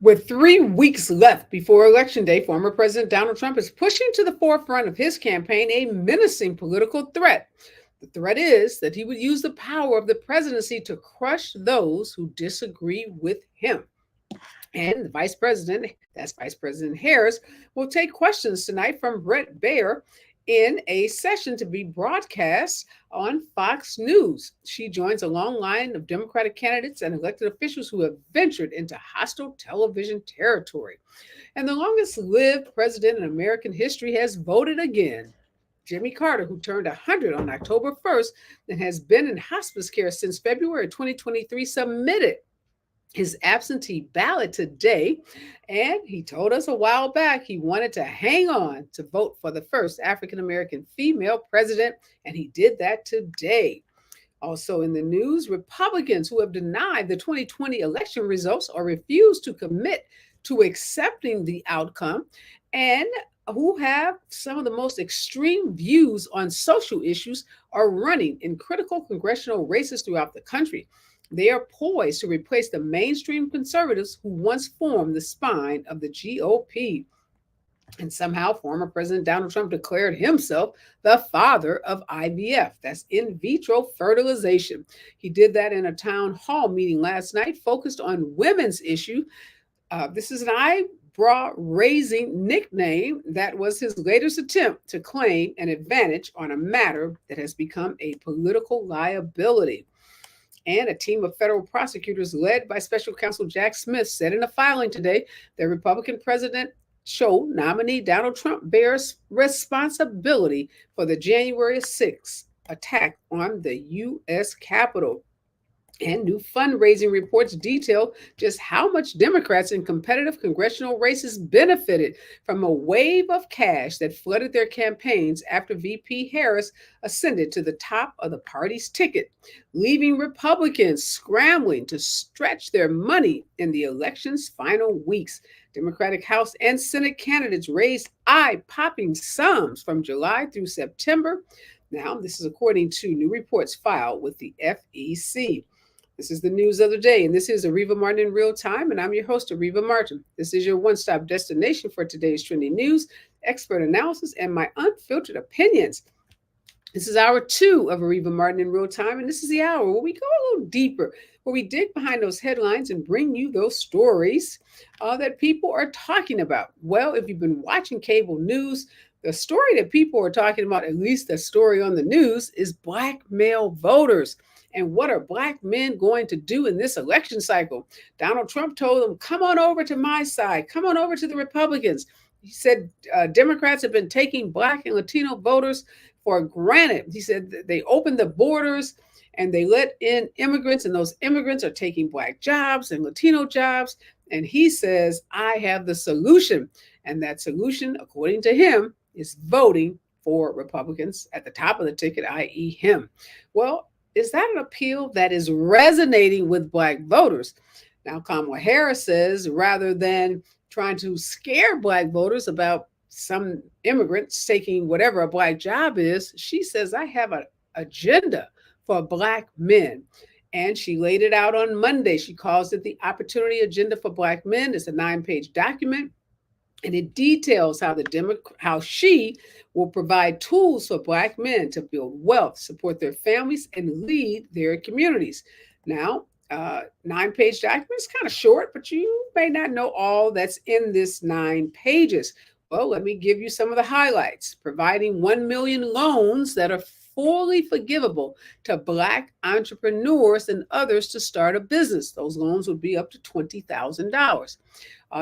With 3 weeks left before Election Day, former President Donald Trump is pushing to the forefront of his campaign a menacing political threat. The threat is that he would use the power of the presidency to crush those who disagree with him. And the vice president, that's Vice President Harris, will take questions tonight from Brett Baer in a session to be broadcast on Fox News. She joins a long line of Democratic candidates and elected officials who have ventured into hostile television territory. And the longest lived president in American history has voted again. Jimmy Carter, who turned 100 on October 1st and has been in hospice care since February 2023, submitted his absentee ballot today. And he told us a while back he wanted to hang on to vote for the first African American female president, and he did that today. Also in the news, Republicans who have denied the 2020 election results or refused to commit to accepting the outcome and who have some of the most extreme views on social issues are running in critical congressional races throughout the country. They are poised to replace the mainstream conservatives who once formed the spine of the GOP. And somehow, former President Donald Trump declared himself the father of IVF. That's in vitro fertilization. He did that in a town hall meeting last night focused on women's issue. This is an eyebrow raising nickname that was his latest attempt to claim an advantage on a matter that has become a political liability. And a team of federal prosecutors led by special counsel Jack Smith said in a filing today that Republican President show nominee Donald Trump bears responsibility for the January 6th attack on the U.S. Capitol. And new fundraising reports detail just how much Democrats in competitive congressional races benefited from a wave of cash that flooded their campaigns after VP Harris ascended to the top of the party's ticket, leaving Republicans scrambling to stretch their money in the election's final weeks. Democratic House and Senate candidates raised eye-popping sums from July through September. Now, this is according to new reports filed with the FEC. This is the news of the day, and this is Areva Martin in real time, and I'm your host, Areva Martin. This is your one-stop destination for today's trending news, expert analysis, and my unfiltered opinions. This is hour 2 of Areva Martin in real time, and this is the hour where we go a little deeper, where we dig behind those headlines and bring you those stories that people are talking about. Well, if you've been watching cable news, the story that people are talking about, at least the story on the news, is black male voters. And what are black men going to do in this election cycle? Donald Trump told them, come on over to my side. Come on over to the Republicans. He said Democrats have been taking black and Latino voters for granted. He said they opened the borders and they let in immigrants, and those immigrants are taking black jobs and Latino jobs. And he says, I have the solution. And that solution, according to him, is voting for Republicans at the top of the ticket, i.e. him. Well, is that an appeal that is resonating with black voters? Now, Kamala Harris says rather than trying to scare black voters about some immigrants taking whatever a black job is, she says, I have an agenda for black men. And she laid it out on Monday. She calls it the Opportunity Agenda for Black Men. It's a 9-page document. And it details how she will provide tools for black men to build wealth, support their families, and lead their communities. Now, 9-page document is kind of short, but you may not know all that's in this 9 pages. Well, let me give you some of the highlights. Providing 1 million loans that are fully forgivable to black entrepreneurs and others to start a business. Those loans would be up to $20,000.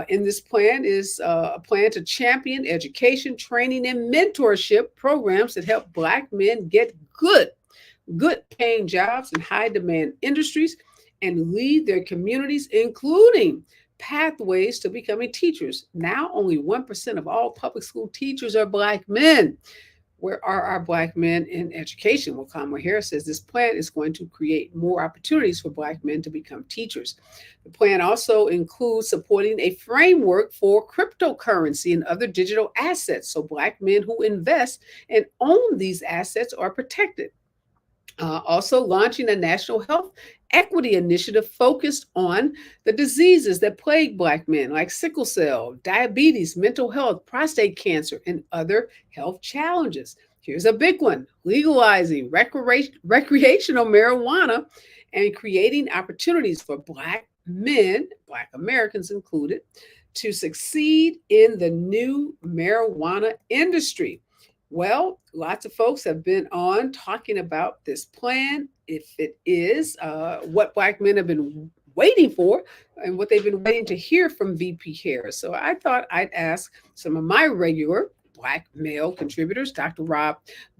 In this plan is a plan to champion education, training, and mentorship programs that help black men get good paying jobs in high demand industries and lead their communities, including pathways to becoming teachers. Now, only 1% of all public school teachers are black men. Where are our black men in education? Well, Kamala Harris says this plan is going to create more opportunities for black men to become teachers. The plan also includes supporting a framework for cryptocurrency and other digital assets, so black men who invest and own these assets are protected. Also launching a national health equity initiative focused on the diseases that plague Black men, like sickle cell, diabetes, mental health, prostate cancer, and other health challenges. Here's a big one: legalizing recreational marijuana and creating opportunities for Black men, Black Americans included, to succeed in the new marijuana industry. Well, lots of folks have been on talking about this plan, if it is what Black men have been waiting for and what they've been waiting to hear from VP Harris. So I thought I'd ask some of my regular Black male contributors, Dr. Rob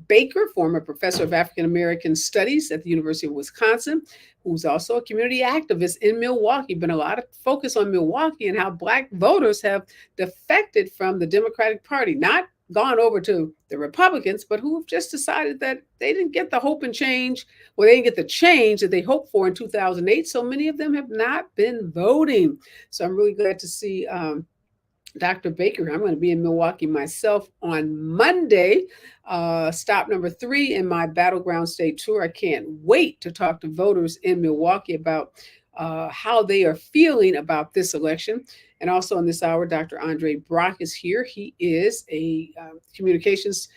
Baker, former professor of African American Studies at the University of Wisconsin, who's also a community activist in Milwaukee. Been a lot of focus on Milwaukee and how Black voters have defected from the Democratic Party, not gone over to the Republicans, but who have just decided that they didn't get the hope and change, or they didn't get the change that they hoped for in 2008. So many of them have not been voting. So I'm really glad to see Dr. Baker. I'm going to be in Milwaukee myself on Monday, stop number 3 in my Battleground State tour. I can't wait to talk to voters in Milwaukee about how they are feeling about this election. And also in this hour, Dr. Andre Brock is here. He is a communications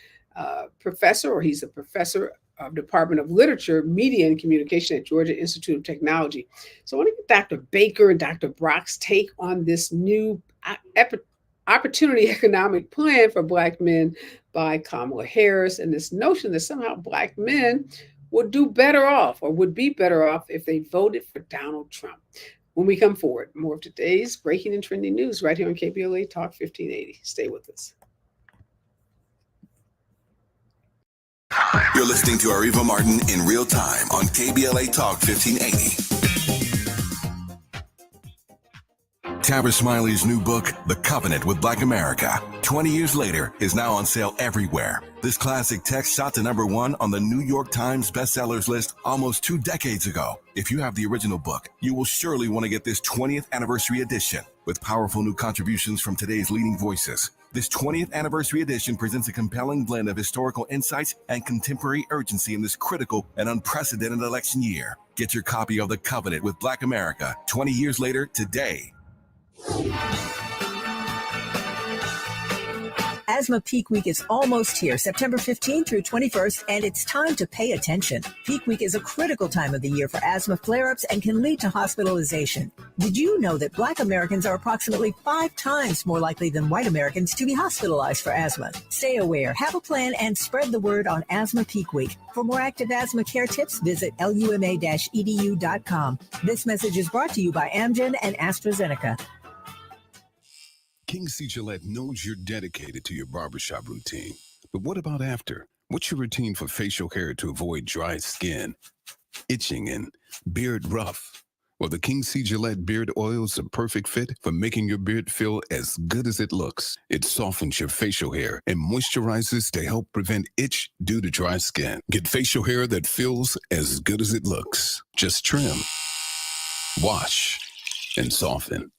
professor, or he's a professor of Department of Literature, Media, and Communication at Georgia Institute of Technology. So I want to get Dr. Baker and Dr. Brock's take on this new opportunity economic plan for Black men by Kamala Harris, and this notion that somehow Black men would do better off, or would be better off, if they voted for Donald Trump. When we come forward, more of today's breaking and trending news right here on KBLA Talk 1580. Stay with us. You're listening to Areva Martin in real time on KBLA Talk 1580. Tabitha Smiley's new book, The Covenant with Black America, 20 years later, is now on sale everywhere. This classic text shot to #1 on the New York Times bestsellers list almost 2 decades ago. If you have the original book, you will surely want to get this 20th anniversary edition. With powerful new contributions from today's leading voices, this 20th anniversary edition presents a compelling blend of historical insights and contemporary urgency in this critical and unprecedented election year. Get your copy of The Covenant with Black America, 20 years later today. Asthma Peak Week is almost here, September 15th through 21st, and it's time to pay attention. Peak Week is a critical time of the year for asthma flare-ups and can lead to hospitalization. Did you know that Black Americans are approximately 5 times more likely than white Americans to be hospitalized for asthma? Stay aware, have a plan, and spread the word on Asthma Peak Week. For more active asthma care tips, visit luma-edu.com. This message is brought to you by Amgen and AstraZeneca. King C. Gillette knows you're dedicated to your barbershop routine. But what about after? What's your routine for facial hair to avoid dry skin, itching, and beard rough? Well, the King C. Gillette Beard Oil is a perfect fit for making your beard feel as good as it looks. It softens your facial hair and moisturizes to help prevent itch due to dry skin. Get facial hair that feels as good as it looks. Just trim, wash, and soften.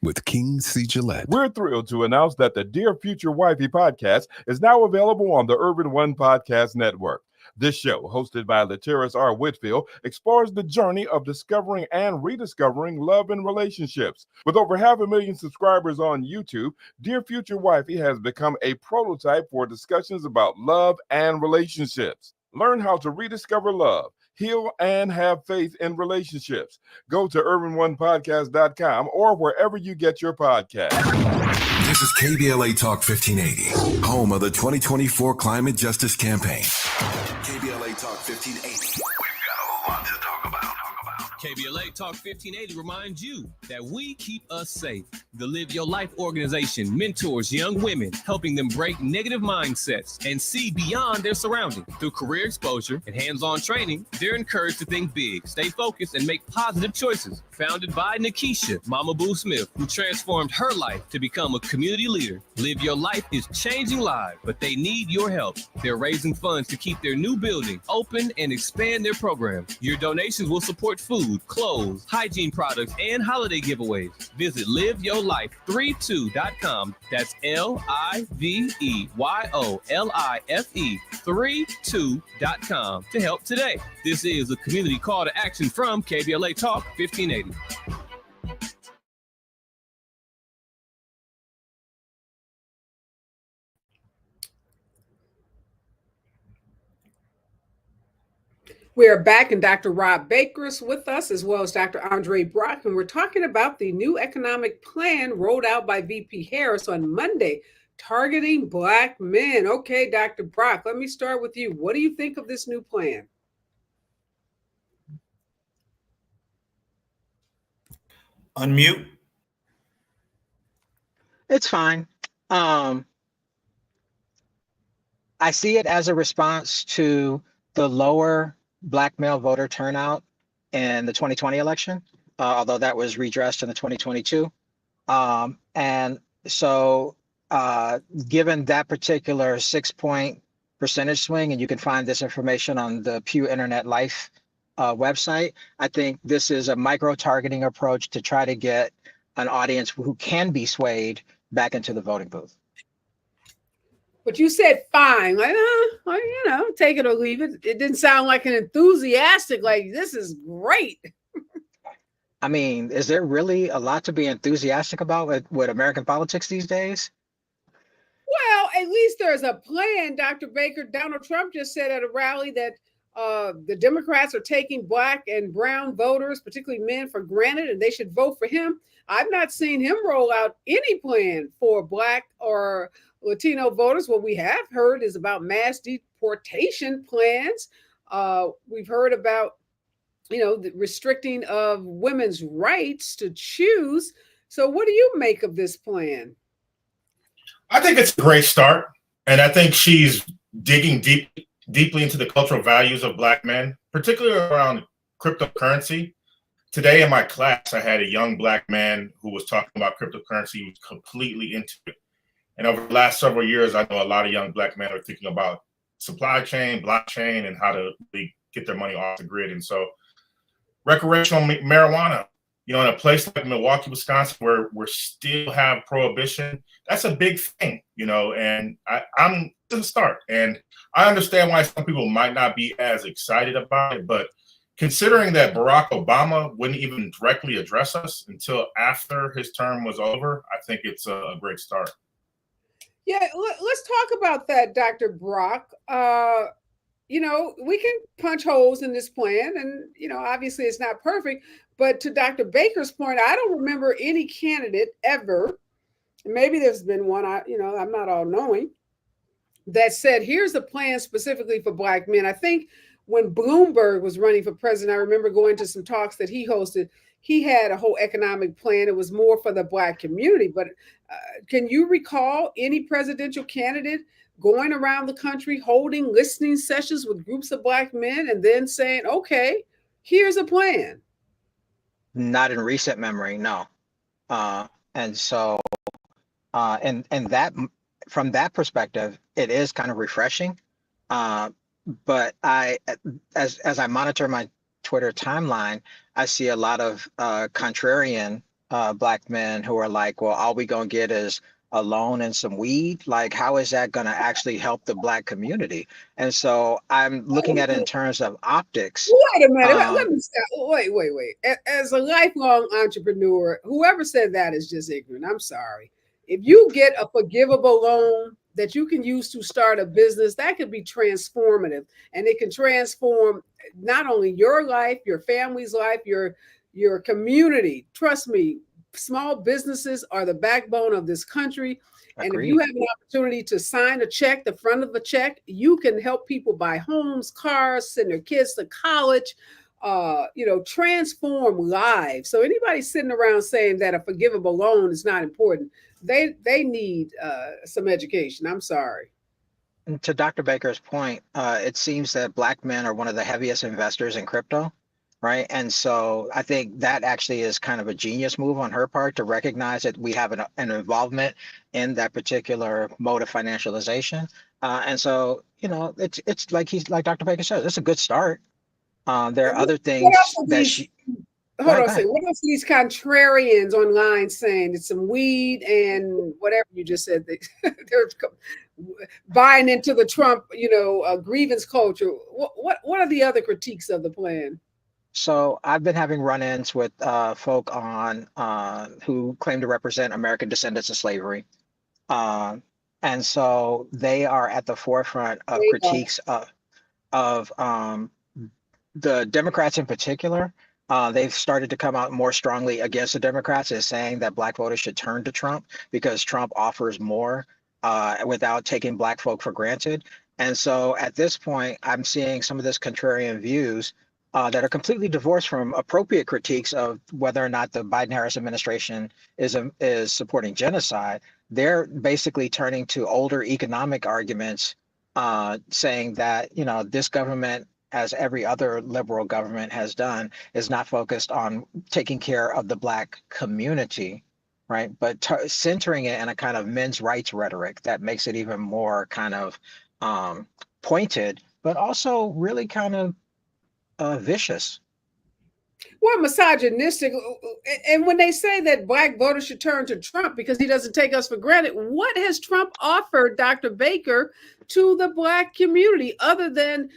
With King C. Gillette. We're thrilled to announce that the Dear Future Wifey podcast is now available on the Urban One Podcast Network. This show, hosted by Latiris R. Whitfield, explores the journey of discovering and rediscovering love and relationships. With over 500,000 subscribers on YouTube, Dear Future Wifey has become a prototype for discussions about love and relationships. Learn how to rediscover love, heal, and have faith in relationships. Go to urbanonepodcast.com or wherever you get your podcast. This is KBLA Talk 1580, home of the 2024 Climate Justice Campaign. KBLA Talk 1580. We've got a whole lot to talk about. KBLA Talk 1580 reminds you that we keep us safe. The Live Your Life organization mentors young women, helping them break negative mindsets and see beyond their surroundings. Through career exposure and hands-on training, they're encouraged to think big, stay focused, and make positive choices. Founded by Nikisha Mama Boo Smith, who transformed her life to become a community leader. Live Your Life is changing lives, but they need your help. They're raising funds to keep their new building open and expand their program. Your donations will support food, clothes, hygiene products, and holiday giveaways. Visit liveyourlife32.com. That's LIVEYOLIFE 32.com to help today. This is a community call to action from KBLA Talk 1580. We are back, and Dr. Rob Baker is with us, as well as Dr. Andre Brock, and we're talking about the new economic plan rolled out by VP Harris on Monday, targeting Black men. Okay, Dr. Brock, let me start with you. What do you think of this new plan? Unmute. It's fine. I see it as a response to the lower Black male voter turnout in the 2020 election, although that was redressed in the 2022. And so given that particular 6-point percentage swing, and you can find this information on the Pew Internet Life website, I think this is a micro-targeting approach to try to get an audience who can be swayed back into the voting booth. But you said fine, like, take it or leave it. It didn't sound like an enthusiastic, like, this is great. I mean, is there really a lot to be enthusiastic about with American politics these days? Well, at least there's a plan, Dr. Baker. Donald Trump just said at a rally that the Democrats are taking Black and brown voters, particularly men, for granted, and they should vote for him. I've not seen him roll out any plan for Black or Latino voters. What we have heard is about mass deportation plans. We've heard about, the restricting of women's rights to choose. So what do you make of this plan? I think it's a great start. And I think she's digging deeply into the cultural values of Black men, particularly around cryptocurrency. Today in my class, I had a young Black man who was talking about cryptocurrency. He was completely into it. And over the last several years, I know a lot of young Black men are thinking about supply chain, blockchain, and how to really get their money off the grid. And so recreational marijuana, in a place like Milwaukee, Wisconsin, where we still have prohibition, that's a big thing, and I'm to the start. And I understand why some people might not be as excited about it, but considering that Barack Obama wouldn't even directly address us until after his term was over, I think it's a great start. Yeah, let's talk about that, Dr. Brock. We can punch holes in this plan, and, obviously it's not perfect. But to Dr. Baker's point, I don't remember any candidate ever, maybe there's been one, I'm not all knowing, that said, here's a plan specifically for Black men. I think when Bloomberg was running for president, I remember going to some talks that he hosted. He had a whole economic plan. It was more for the Black community. But can you recall any presidential candidate going around the country holding listening sessions with groups of Black men and then saying, okay, here's a plan? Not in recent memory, no. And so, and that, from that perspective, it is kind of refreshing. But as I monitor my Twitter timeline, I see a lot of contrarian Black men who are like, well, all we gonna get is a loan and some weed. Like, how is that gonna actually help the Black community? And so I'm looking at it in terms of optics. Wait a minute, let me stop. Wait. As a lifelong entrepreneur, whoever said that is just ignorant. I'm sorry. If you get a forgivable loan that you can use to start a business, that could be transformative, and it can transform not only your life, your family's life, your community. Trust me, small businesses are the backbone of this country. And if you have an opportunity to sign a check, the front of a check, you can help people buy homes, cars, send their kids to college, transform lives. So anybody sitting around saying that a forgivable loan is not important, they need some education. I'm sorry. And to Dr. Baker's point, it seems that Black men are one of the heaviest investors in crypto, right? And so I think that actually is kind of a genius move on her part to recognize that we have an involvement in that particular mode of financialization. And so, it's like Dr. Baker said, it's a good start. There are other things that hold on a Go ahead. second. What else are these contrarians online saying? It's some weed and whatever you just said. They're buying into the Trump, grievance culture. What are the other critiques of the plan? So I've been having run-ins with folk on who claim to represent American descendants of slavery. Uh, and so they are at the forefront of critiques of the Democrats in particular. They've started to come out more strongly against the Democrats, as saying that Black voters should turn to Trump because Trump offers more without taking Black folk for granted. And so at this point, I'm seeing some of this contrarian views that are completely divorced from appropriate critiques of whether or not the Biden-Harris administration is supporting genocide. They're basically turning to older economic arguments, saying that this government, as every other liberal government has done, is not focused on taking care of the Black community, right? But centering it in a kind of men's rights rhetoric that makes it even more kind of pointed, but also really kind of vicious. Well, misogynistic. And when they say that Black voters should turn to Trump because he doesn't take us for granted, what has Trump offered, Dr. Baker, to the Black community other than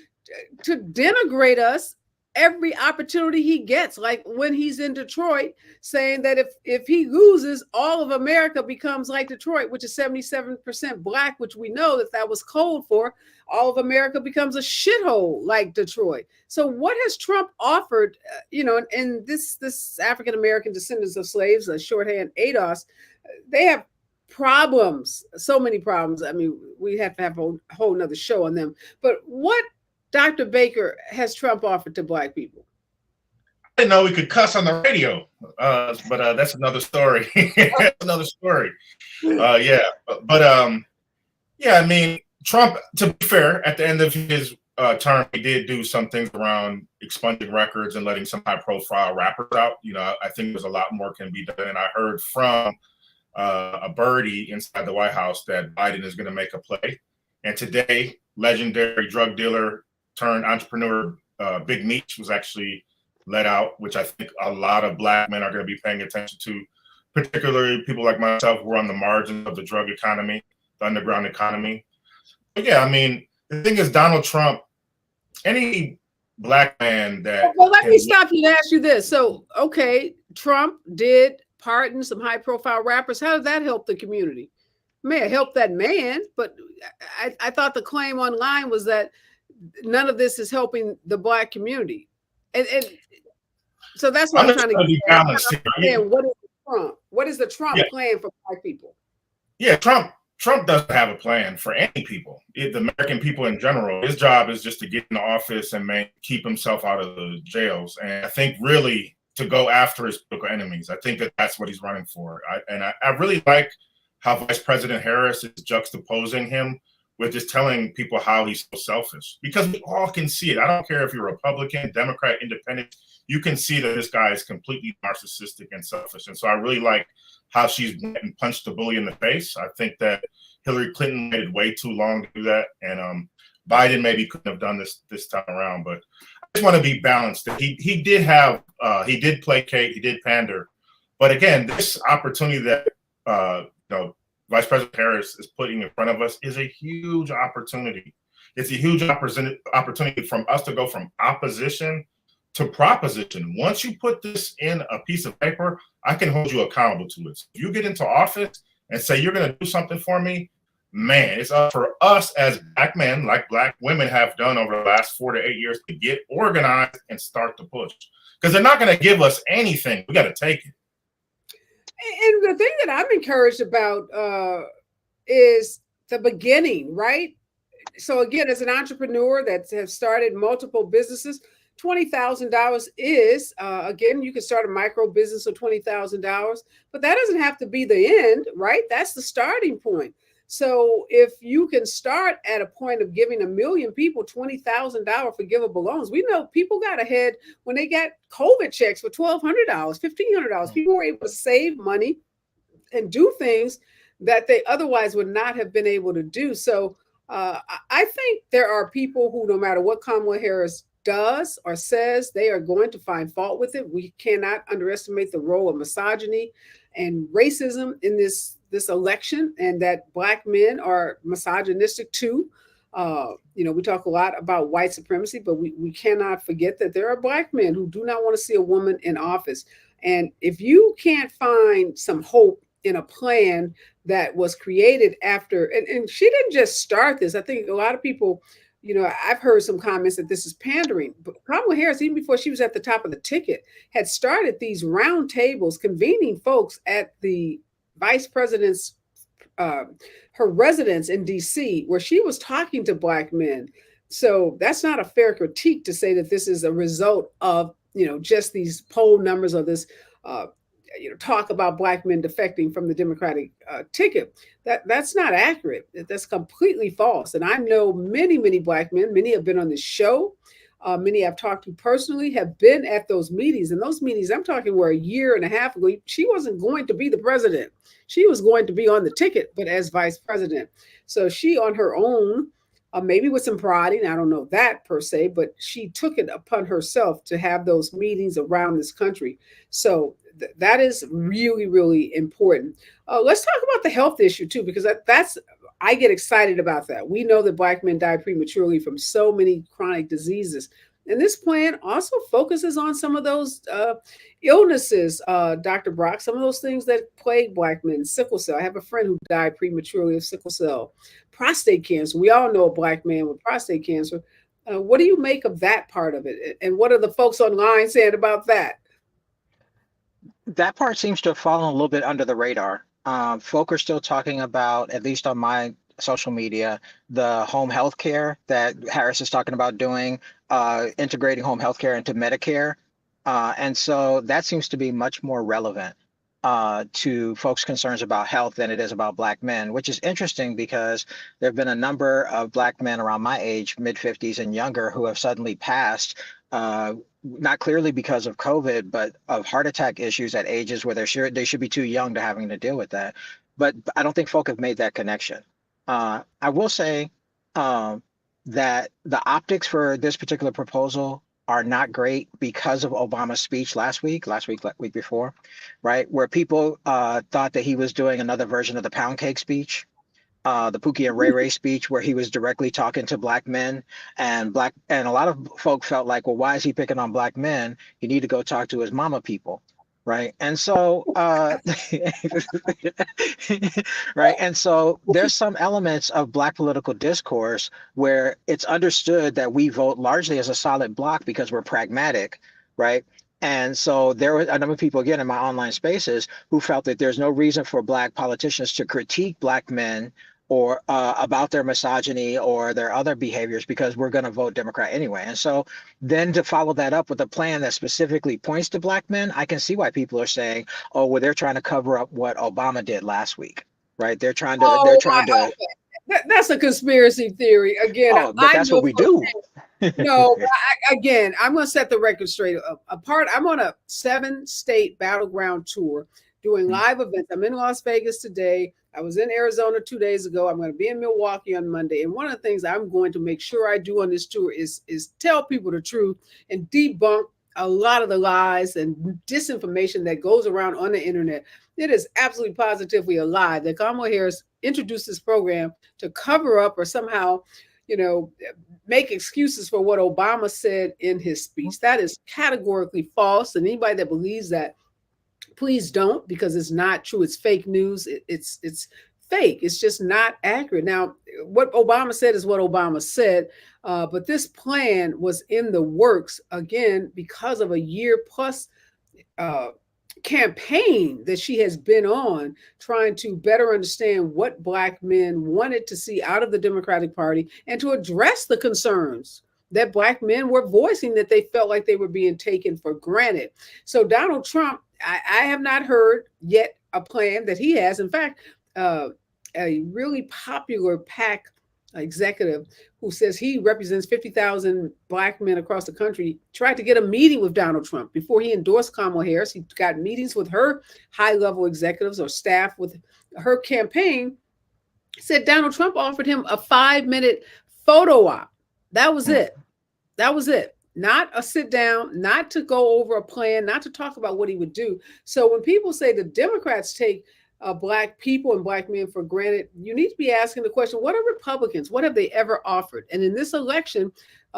to denigrate us every opportunity he gets? Like when he's in Detroit saying that if he loses, all of America becomes like Detroit, which is 77% Black, which we know that was code for all of America becomes a shithole like Detroit. So what has Trump offered, and this African-American descendants of slaves, shorthand ADOS, they have problems, so many problems. I mean, we have to have a whole nother show on them. But what, Dr. Baker, has Trump offered to Black people? I didn't know we could cuss on the radio, but that's another story. That's another story. Yeah. I mean, Trump, to be fair, at the end of his term, he did do some things around expunging records and letting some high-profile rappers out. I think there's a lot more can be done. And I heard from a birdie inside the White House that Biden is going to make a play. And today, legendary drug dealer turned entrepreneur Big Meech was actually let out, which I think a lot of Black men are going to be paying attention to, particularly people like myself who are on the margins of the drug economy, the underground economy. But yeah, I mean, the thing is, Donald Trump, any Black man that... Well, let me stop you and ask you this. So, okay, Trump did pardon some high-profile rappers. How did that help the community? It may have helped that man, but I thought the claim online was that none of this is helping the Black community. And so that's what I'm trying to be balanced here. What is the Trump plan for Black people? Yeah, Trump doesn't have a plan for any people. The American people in general. His job is just to get in the office and keep himself out of the jails. And I think really to go after his political enemies. I think that's what he's running for. I really like how Vice President Harris is juxtaposing him with just telling people how he's so selfish, because we all can see it. I don't care if you're Republican, Democrat, Independent, you can see that this guy is completely narcissistic and selfish. And so I really like how she's went and punched the bully in the face. I think that Hillary Clinton waited way too long to do that. And Biden maybe couldn't have done this time around, but I just want to be balanced. He did placate, he did pander. But again, this opportunity that, Vice President Harris is putting in front of us is a huge opportunity. It's a huge opportunity from us to go from opposition to proposition. Once you put this in a piece of paper, I can hold you accountable to it. So if you get into office and say you're going to do something for me, man, it's up for us as Black men, like Black women have done over the last 4 to 8 years, to get organized and start to push. Because they're not going to give us anything. We got to take it. And the thing that I'm encouraged about is the beginning, right? So again, as an entrepreneur that has started multiple businesses, $20,000 is, again, you can start a micro business with $20,000, but that doesn't have to be the end, right? That's the starting point. So if you can start at a point of giving 1 million people $20,000 forgivable loans, we know people got ahead when they got COVID checks for $1,200, $1,500. People were able to save money and do things that they otherwise would not have been able to do. So I think there are people who, no matter what Kamala Harris does or says, they are going to find fault with it. We cannot underestimate the role of misogyny and racism in this election, and that Black men are misogynistic too. We talk a lot about white supremacy, but we cannot forget that there are Black men who do not want to see a woman in office. And if you can't find some hope in a plan that was created after, and she didn't just start this. I think a lot of people, I've heard some comments that this is pandering, but Kamala Harris, even before she was at the top of the ticket, had started these round tables convening folks at the vice president's her residence in DC, where she was talking to Black men. So that's not a fair critique to say that this is a result of just these poll numbers or this talk about Black men defecting from the Democratic ticket. That's not accurate. That's completely false. And I know many Black men. Many have been on the show. Many I've talked to personally have been at those meetings. And those meetings, I'm talking, were a year and a half ago. She wasn't going to be the president. She was going to be on the ticket, but as vice president. So she, on her own, maybe with some prodding, I don't know that per se, but she took it upon herself to have those meetings around this country. So that is really, really important. Let's talk about the health issue too, because I get excited about that. We know that Black men die prematurely from so many chronic diseases. And this plan also focuses on some of those illnesses, Dr. Brock, some of those things that plague Black men. Sickle cell. I have a friend who died prematurely of sickle cell. Prostate cancer. We all know a Black man with prostate cancer. What do you make of that part of it? And what are the folks online saying about that? That part seems to have fallen a little bit under the radar. Folk are still talking about, at least on my social media, the home health care that Harris is talking about doing, integrating home health care into Medicare. And so that seems to be much more relevant to folks' concerns about health than it is about Black men, which is interesting because there have been a number of Black men around my age, mid-50s and younger, who have suddenly passed, not clearly because of COVID, but of heart attack issues at ages where they should be too young to having to deal with that. But I don't think folk have made that connection. I will say that the optics for this particular proposal are not great because of Obama's speech last week before, right? Where people thought that he was doing another version of the pound cake speech, the Pookie and Ray Ray speech, where he was directly talking to Black men, and a lot of folk felt like, well, why is he picking on Black men? You need to go talk to his mama people. Right. And so, right. And so there's some elements of Black political discourse where it's understood that we vote largely as a solid block because we're pragmatic. Right. And so there were a number of people, again, in my online spaces who felt that there's no reason for Black politicians to critique Black men or about their misogyny or their other behaviors because we're going to vote Democrat anyway. And so then to follow that up with a plan that specifically points to Black men, I can see why people are saying, oh, well, they're trying to cover up what Obama did last week, right? They're trying to. That's a conspiracy theory. Again, but that's what we do. No, again, I'm going to set the record straight. I'm on a 7-state battleground tour doing live events. I'm in Las Vegas today. I was in Arizona 2 days ago. I'm going to be in Milwaukee on Monday. And one of the things I'm going to make sure I do on this tour is tell people the truth and debunk a lot of the lies and disinformation that goes around on the internet. It is absolutely positively a lie that Kamala Harris introduced this program to cover up or somehow, make excuses for what Obama said in his speech. That is categorically false. And anybody that believes that, please don't, because it's not true. It's fake news. It's fake. It's just not accurate. Now, what Obama said is what Obama said, but this plan was in the works, again, because of a year plus campaign that she has been on, trying to better understand what Black men wanted to see out of the Democratic Party and to address the concerns that Black men were voicing, that they felt like they were being taken for granted. So Donald Trump, I have not heard yet a plan that he has. In fact, a really popular PAC executive who says he represents 50,000 Black men across the country tried to get a meeting with Donald Trump before he endorsed Kamala Harris. He got meetings with her high-level executives or staff with her campaign. Said Donald Trump offered him a 5-minute photo op. That was it. not a sit down, not to go over a plan, not to talk about what he would do. So when people say the Democrats take Black people and Black men for granted, you need to be asking the question, what are Republicans? What have they ever offered? And in this election,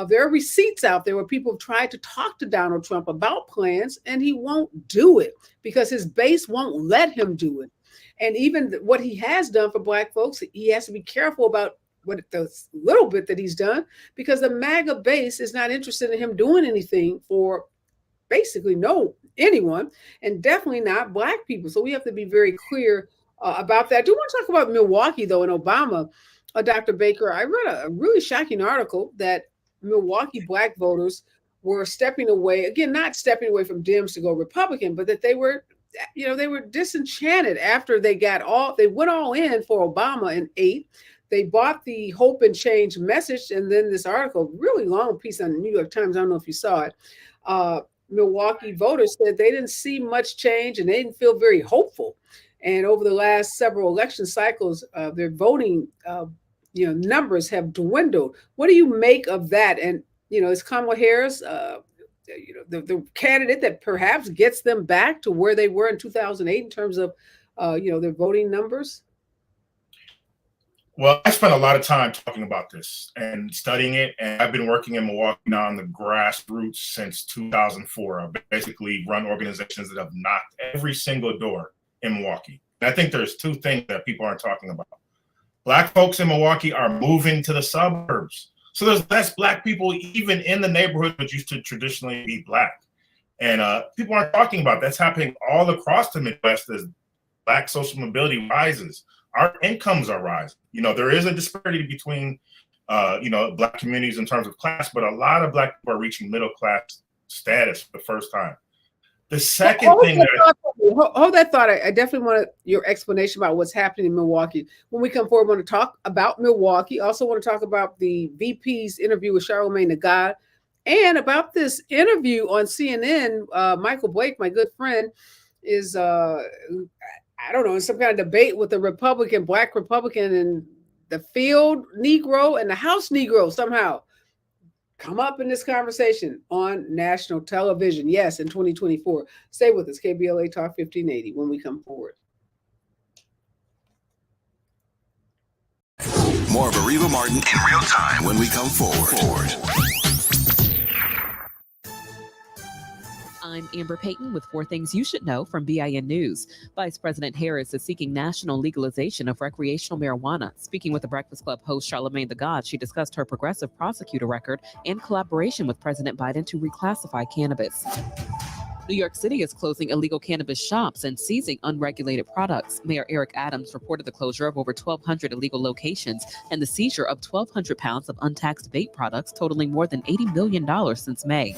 there are receipts out there where people have tried to talk to Donald Trump about plans, and he won't do it because his base won't let him do it. And even what he has done for Black folks, he has to be careful about what the little bit that he's done, because the MAGA base is not interested in him doing anything for basically anyone, and definitely not Black people. So we have to be very clear about that. I do want to talk about Milwaukee, though, and Obama. Dr. Baker, I read a really shocking article that Milwaukee Black voters were stepping away, again, not stepping away from Dems to go Republican, but that they were disenchanted after they went all in for Obama in 2008. They bought the hope and change message. And then this article, really long piece on the New York Times, I don't know if you saw it. Milwaukee voters said they didn't see much change and they didn't feel very hopeful. And over the last several election cycles, their voting numbers have dwindled. What do you make of that? And, is Kamala Harris, the candidate that perhaps gets them back to where they were in 2008 in terms of, their voting numbers? Well, I spent a lot of time talking about this and studying it, and I've been working in Milwaukee now on the grassroots since 2004. I've basically run organizations that have knocked every single door in Milwaukee. And I think there's two things that people aren't talking about. Black folks in Milwaukee are moving to the suburbs. So there's less Black people even in the neighborhood that used to traditionally be Black. And people aren't talking about that's happening all across the Midwest as Black social mobility rises. Our incomes are rising. There is a disparity between, Black communities in terms of class, but a lot of Black people are reaching middle class status for the first time. The second thing hold that thought. I definitely want your explanation about what's happening in Milwaukee. When we come forward, I want to talk about Milwaukee. Also want to talk about the VP's interview with Charlamagne Tha God, and about this interview on CNN. Michael Blake, my good friend, is I don't know, in some kind of debate with a Black Republican, and the field Negro and the House Negro somehow come up in this conversation on national television. Yes, in 2024. Stay with us, KBLA Talk 1580, when we come forward. More of Areva Martin in real time when we come forward. I'm Amber Payton with 4 things you should know from BIN News. Vice President Harris is seeking national legalization of recreational marijuana. Speaking with the Breakfast Club host Charlamagne Tha God, she discussed her progressive prosecutor record and collaboration with President Biden to reclassify cannabis. New York City is closing illegal cannabis shops and seizing unregulated products. Mayor Eric Adams reported the closure of over 1,200 illegal locations and the seizure of 1,200 pounds of untaxed vape products totaling more than $80 million since May.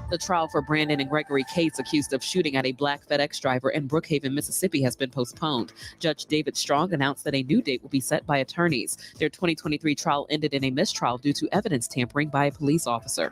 The trial for Brandon and Gregory Cates, accused of shooting at a Black FedEx driver in Brookhaven, Mississippi, has been postponed. Judge David Strong announced that a new date will be set by attorneys. Their 2023 trial ended in a mistrial due to evidence tampering by a police officer.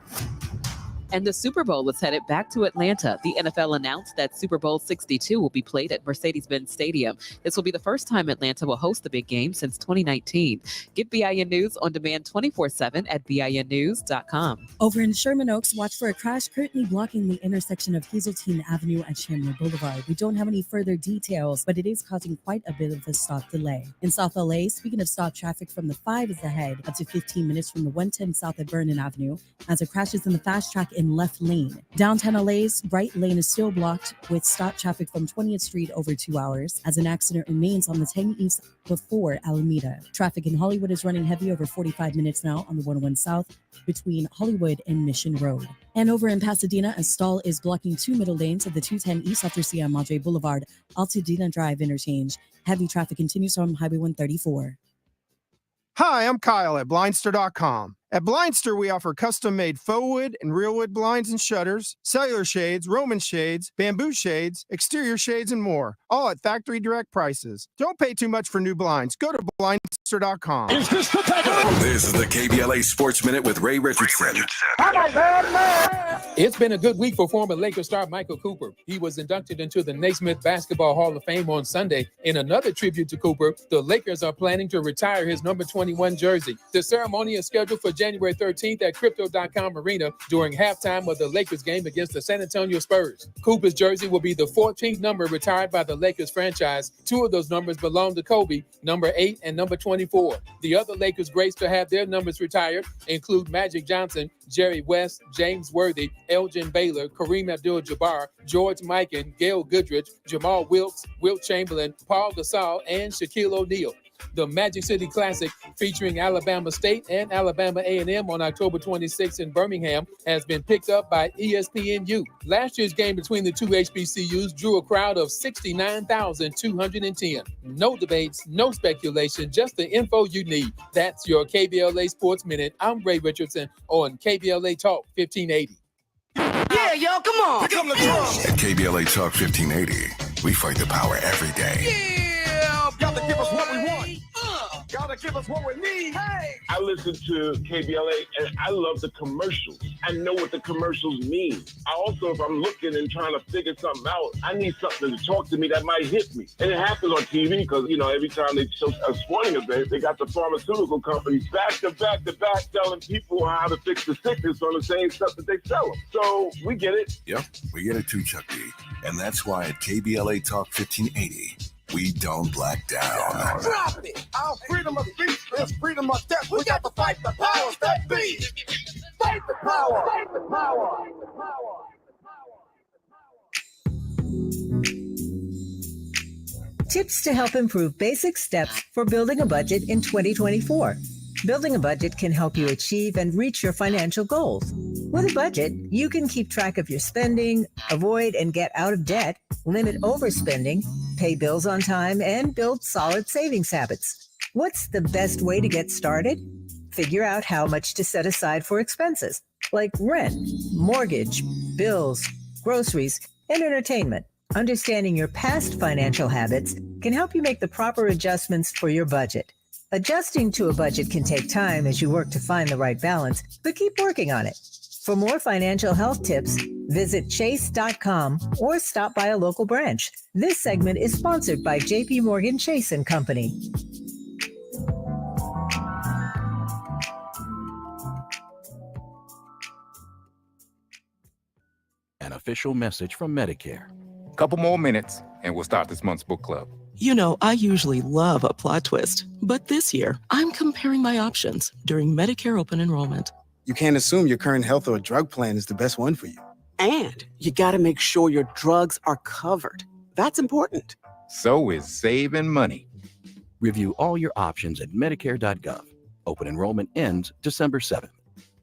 And the Super Bowl is headed back to Atlanta. The NFL announced that Super Bowl 62 will be played at Mercedes-Benz Stadium. This will be the first time Atlanta will host the big game since 2019. Get BIN News on demand 24/7 at BINnews.com. Over in Sherman Oaks, watch for a crash currently blocking the intersection of Hazeltine Avenue and Chandler Boulevard. We don't have any further details, but it is causing quite a bit of a stop delay. In South LA, speaking of stop traffic, from the 5 is ahead, up to 15 minutes from the 110 south at Vernon Avenue, as it crashes in the fast track in left lane. Downtown LA's right lane is still blocked with stop traffic from 20th Street over 2 hours, as an accident remains on the 10 East before Alameda. Traffic in Hollywood is running heavy over 45 minutes now on the 101 South between Hollywood and Mission Road. And over in Pasadena, a stall is blocking 2 middle lanes of the 210 East after Sierra Madre Boulevard, Altadena Drive interchange. Heavy traffic continues on Highway 134. Hi, I'm Kyle at Blindster.com. At Blindster, we offer custom-made faux wood and real wood blinds and shutters, cellular shades, Roman shades, bamboo shades, exterior shades, and more, all at factory direct prices. Don't pay too much for new blinds. Go to Blindster.com. This is the KBLA Sports Minute with Ray Richardson. I'm a bad man. It's been a good week for former Lakers star Michael Cooper. He was inducted into the Naismith Basketball Hall of Fame on Sunday. In another tribute to Cooper, the Lakers are planning to retire his number 21 jersey. The ceremony is scheduled for January 13th at Crypto.com Arena during halftime of the Lakers game against the San Antonio Spurs. Cooper's jersey will be the 14th number retired by the Lakers franchise. Two of those numbers belong to Kobe, number 8 and number 24. The other Lakers greats to have their numbers retired include Magic Johnson, Jerry West, James Worthy, Elgin Baylor, Kareem Abdul-Jabbar, George Mikan, Gail Goodrich, Jamal Wilkes, Wilt Chamberlain, Paul Gasol, and Shaquille O'Neal. The Magic City Classic, featuring Alabama State and Alabama A&M on October 26th in Birmingham, has been picked up by ESPNU. Last year's game between the two HBCUs drew a crowd of 69,210. No debates, no speculation, just the info you need. That's your KBLA Sports Minute. I'm Ray Richardson on KBLA Talk 1580. Yeah, yo, come on. Pick up the drums. At KBLA Talk 1580, we fight the power every day. Yeah, gotta give us what we want. Gotta give us what we need. Hey. I listen to KBLA and I love the commercials. I know what the commercials mean. I also, if I'm looking and trying to figure something out, I need something to talk to me that might hit me. And it happens on TV because, you know, every time they show a sporting event, they got the pharmaceutical companies back to back telling people how to fix the sickness on the same stuff that they sell them. So we get it. Yep, we get it too, Chuck D. And that's why at KBLA Talk 1580, we don't black down. Drop it. Our freedom of speech is freedom of death. We got to fight the powers that be. Fight the power. Fight the power. Tips to help improve basic steps for building a budget in 2024. Building a budget can help you achieve and reach your financial goals. With a budget, you can keep track of your spending, avoid and get out of debt, limit overspending, pay bills on time, and build solid savings habits. What's the best way to get started? Figure out how much to set aside for expenses like rent, mortgage, bills, groceries, and entertainment. Understanding your past financial habits can help you make the proper adjustments for your budget. Adjusting to a budget can take time as you work to find the right balance, but keep working on it. For more financial health tips, visit chase.com or stop by a local branch. This segment is sponsored by JP Morgan Chase & Company. An official message from Medicare. Couple more minutes and we'll start this month's book club. You know, I usually love a plot twist, but this year I'm comparing my options during Medicare open enrollment. You can't assume your current health or drug plan is the best one for you. And you got to make sure your drugs are covered. That's important. So is saving money. Review all your options at Medicare.gov. Open enrollment ends December 7th.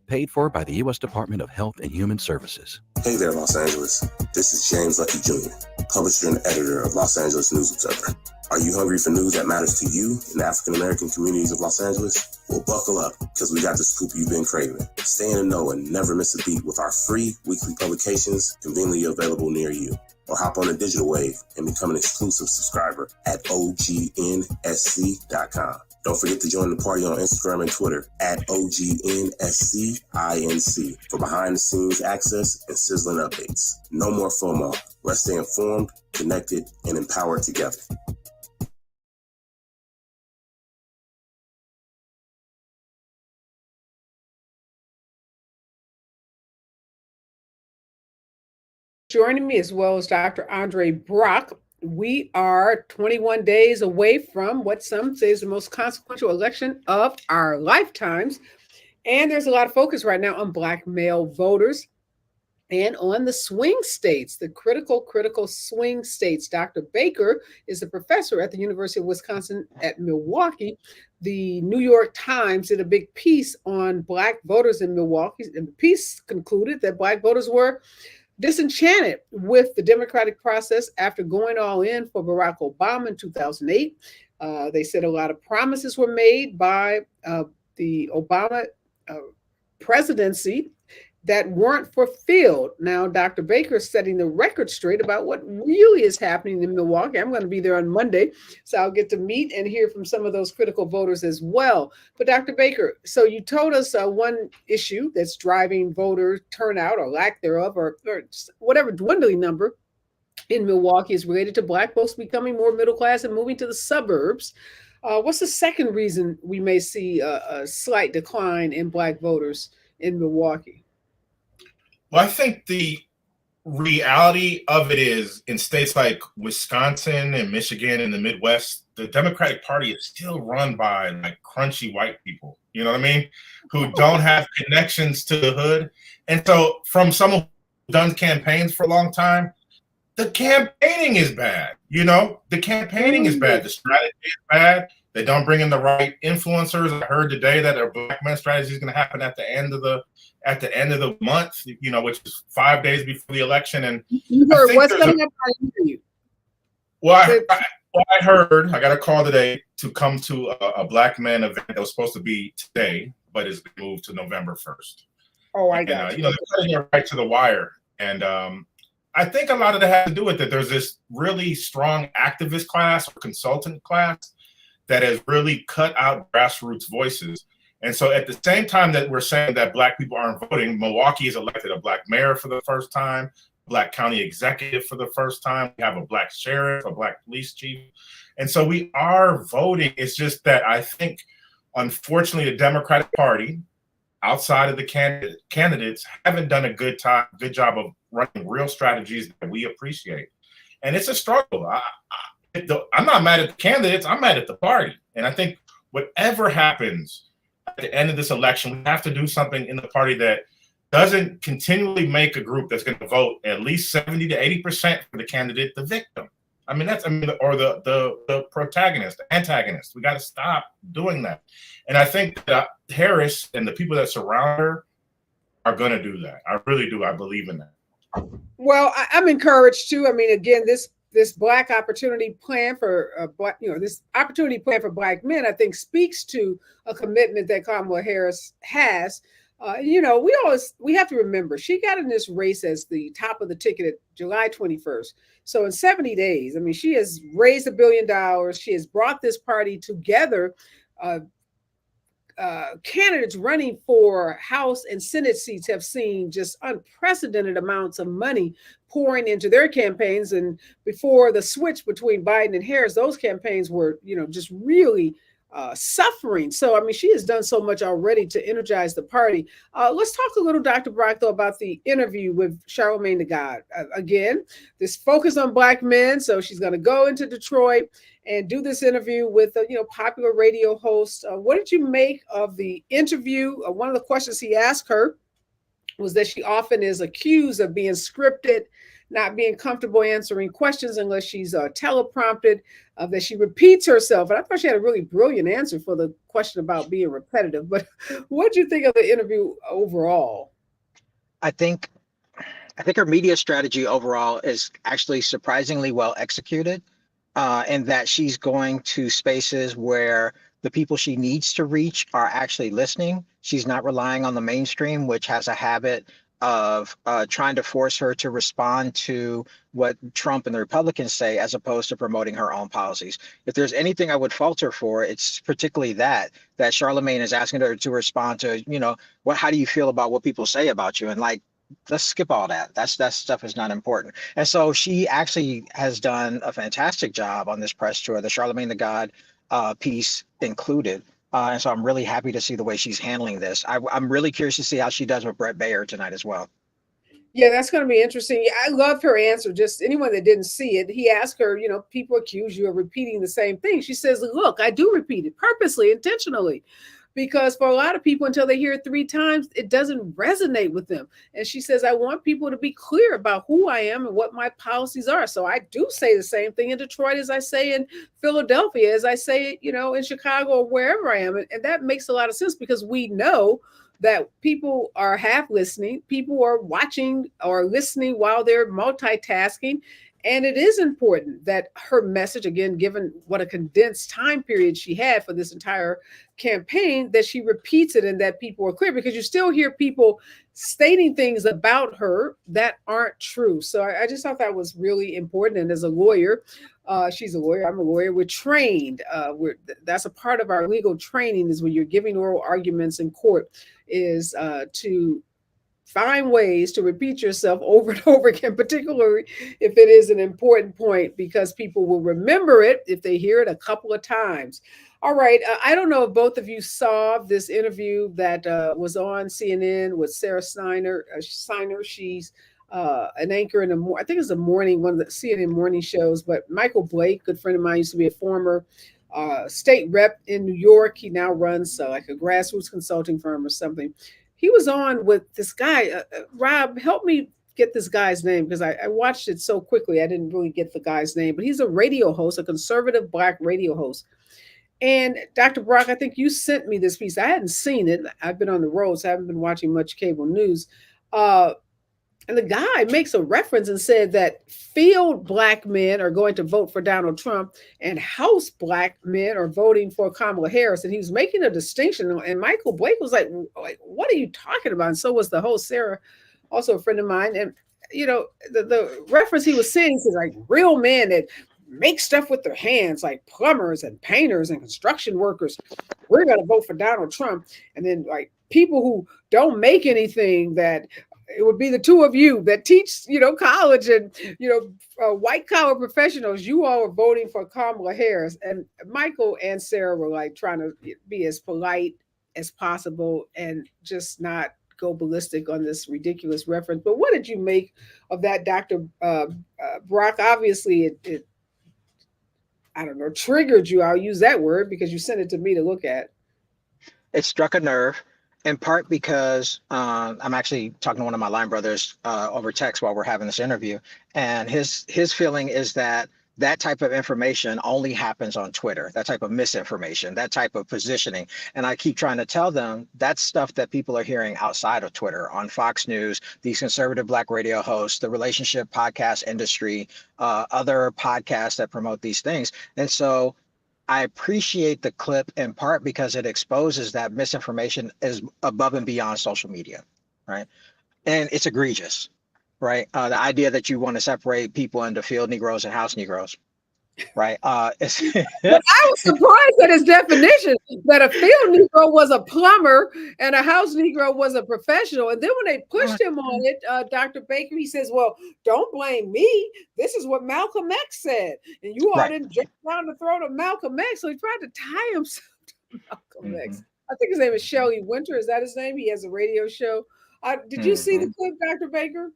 Paid for by the U.S. Department of Health and Human Services. Hey there, Los Angeles. This is James Lucky Jr., publisher and editor of Los Angeles News Observer. Are you hungry for news that matters to you in the African-American communities of Los Angeles? Well, buckle up, because we got the scoop you've been craving. Stay in the know and never miss a beat with our free weekly publications conveniently available near you. Or hop on the digital wave and become an exclusive subscriber at OGNSC.com. Don't forget to join the party on Instagram and Twitter at OGNSCINC for behind-the-scenes access and sizzling updates. No more FOMO. Let's stay informed, connected, and empowered together. Joining me as well as Dr. Andre Brock. We are 21 days away from what some say is the most consequential election of our lifetimes. And there's a lot of focus right now on Black male voters and on the swing states, the critical swing states. Dr. Baker is a professor at the University of Wisconsin at Milwaukee. The New York Times did a big piece on Black voters in Milwaukee, and the piece concluded that Black voters were disenchanted with the democratic process after going all in for Barack Obama in 2008. They said a lot of promises were made by the Obama presidency that weren't fulfilled. Now, Dr. Baker is setting the record straight about what really is happening in Milwaukee. I'm going to be there on Monday, so I'll get to meet and hear from some of those critical voters as well. But Dr. Baker, so you told us one issue that's driving voter turnout or lack thereof, or whatever dwindling number in Milwaukee is related to Black folks becoming more middle class and moving to the suburbs. What's the second reason we may see a slight decline in Black voters in Milwaukee? Well, I think the reality of it is in states like Wisconsin and Michigan and the Midwest, the Democratic Party is still run by like crunchy white people, you know what I mean? Who don't have connections to the hood. And so from someone who's done campaigns for a long time, the campaigning is bad. You know, the campaigning is bad. The strategy is bad. They don't bring in the right influencers. I heard today that a Black men strategy is going to happen at the end of the month, you know, which is 5 days before the election. And you heard what's coming up on you? Well, I heard, I got a call today to come to a Black men event that was supposed to be today, but is moved to November 1st. Oh, I got you. You know, they're cutting it right to the wire. And I think a lot of that has to do with that. There's this really strong activist class or consultant class that has really cut out grassroots voices. And so at the same time that we're saying that Black people aren't voting, Milwaukee has elected a Black mayor for the first time, Black county executive for the first time. We have a Black sheriff, a Black police chief. And so we are voting. It's just that I think, unfortunately, the Democratic Party, outside of the candidates, haven't done a good job of running real strategies that we appreciate. And it's a struggle. I'm not mad at the candidates. I'm mad at the party. And I think whatever happens at the end of this election, we have to do something in the party that doesn't continually make a group that's going to vote at least 70 to 80% for the candidate, the victim. Or the protagonist, the antagonist. We got to stop doing that. And I think that Harris and the people that surround her are going to do that. I really do. I believe in that. Well, I'm encouraged too. I mean, again, this Black opportunity plan for this opportunity plan for Black men, I think, speaks to a commitment that Kamala Harris has. We have to remember she got in this race as the top of the ticket at July 21st. So in 70 days, I mean, she has raised $1 billion. She has brought this party together. Candidates running for House and Senate seats have seen just unprecedented amounts of money pouring into their campaigns. And before the switch between Biden and Harris, those campaigns were, just really suffering. So, I mean, she has done so much already to energize the party. Let's talk a little, Dr. Brock, though, about the interview with Charlamagne the God. Again, this focus on Black men. So she's going to go into Detroit and do this interview with a popular radio host. What did you make of the interview? One of the questions he asked her was that she often is accused of being scripted, not being comfortable answering questions unless she's teleprompted, that she repeats herself. And I thought she had a really brilliant answer for the question about being repetitive. But what did you think of the interview overall? I think her media strategy overall is actually surprisingly well executed, and that she's going to spaces where the people she needs to reach are actually listening. She's not relying on the mainstream, which has a habit of trying to force her to respond to what Trump and the Republicans say, as opposed to promoting her own policies. If there's anything I would fault her for, it's particularly that Charlamagne is asking her to respond to, how do you feel about what people say about you? And let's skip all that. That stuff is not important. And so she actually has done a fantastic job on this press tour, the Charlamagne the God piece included. And so I'm really happy to see the way she's handling this. I'm really curious to see how she does with Brett Baer tonight as well. Yeah, that's going to be interesting. I loved her answer. Just anyone that didn't see it, he asked her, people accuse you of repeating the same thing. She says, look, I do repeat it purposely, intentionally. Because for a lot of people, until they hear it 3 times, it doesn't resonate with them. And she says, I want people to be clear about who I am and what my policies are. So I do say the same thing in Detroit as I say in Philadelphia, as I say, in Chicago or wherever I am. And that makes a lot of sense because we know that people are half listening. People are watching or listening while they're multitasking. And it is important that her message, again, given what a condensed time period she had for this entire campaign, that she repeats it and that people are clear, because you still hear people stating things about her that aren't true. So I just thought that was really important. And as a lawyer, she's a lawyer, I'm a lawyer, we're trained. That's a part of our legal training, is when you're giving oral arguments in court, is to find ways to repeat yourself over and over again, particularly if it is an important point, because people will remember it if they hear it a couple of times. All right. I don't know if both of you saw this interview that was on CNN with Sarah Steiner. She's an anchor in I think it's a morning, one of the CNN morning shows. But Michael Blake, good friend of mine, used to be a former state rep in New York. He now runs like a grassroots consulting firm or something. He was on with this guy. Rob, help me get this guy's name, because I watched it so quickly. I didn't really get the guy's name, but he's a radio host, a conservative Black radio host. And Dr. Brock, I think you sent me this piece. I hadn't seen it. I've been on the road, so I haven't been watching much cable news. And the guy makes a reference and said that field Black men are going to vote for Donald Trump and house Black men are voting for Kamala Harris. And he was making a distinction. And Michael Blake was like, what are you talking about? And so was the host, Sarah, also a friend of mine. And, the reference he was saying, he says, like, real men that make stuff with their hands, like plumbers and painters and construction workers, we're going to vote for Donald Trump. And then, like, people who don't make anything, that it would be the two of you that teach, college and, white collar professionals, you all are voting for Kamala Harris. And Michael and Sarah were like trying to be as polite as possible and just not go ballistic on this ridiculous reference. But what did you make of that, Dr. Brock? Obviously, it I don't know, triggered you. I'll use that word because you sent it to me to look at. It struck a nerve, in part because I'm actually talking to one of my line brothers over text while we're having this interview. And his feeling is that type of information only happens on Twitter, that type of misinformation, that type of positioning. And I keep trying to tell them that's stuff that people are hearing outside of Twitter, on Fox News, these conservative Black radio hosts, the relationship podcast industry, other podcasts that promote these things. And so I appreciate the clip in part because it exposes that misinformation is above and beyond social media, right? And it's egregious. Right. The idea that you want to separate people into field Negroes and house Negroes. Right. But I was surprised at his definition that a field Negro was a plumber and a house Negro was a professional. And then when they pushed him on it, Dr. Baker, he says, well, don't blame me. This is what Malcolm X said. And you all didn't jump down the throat of Malcolm X. So he tried to tie himself to Malcolm X. I think his name is Shelley Winter. Is that his name? He has a radio show. Did you see the clip, Dr. Baker?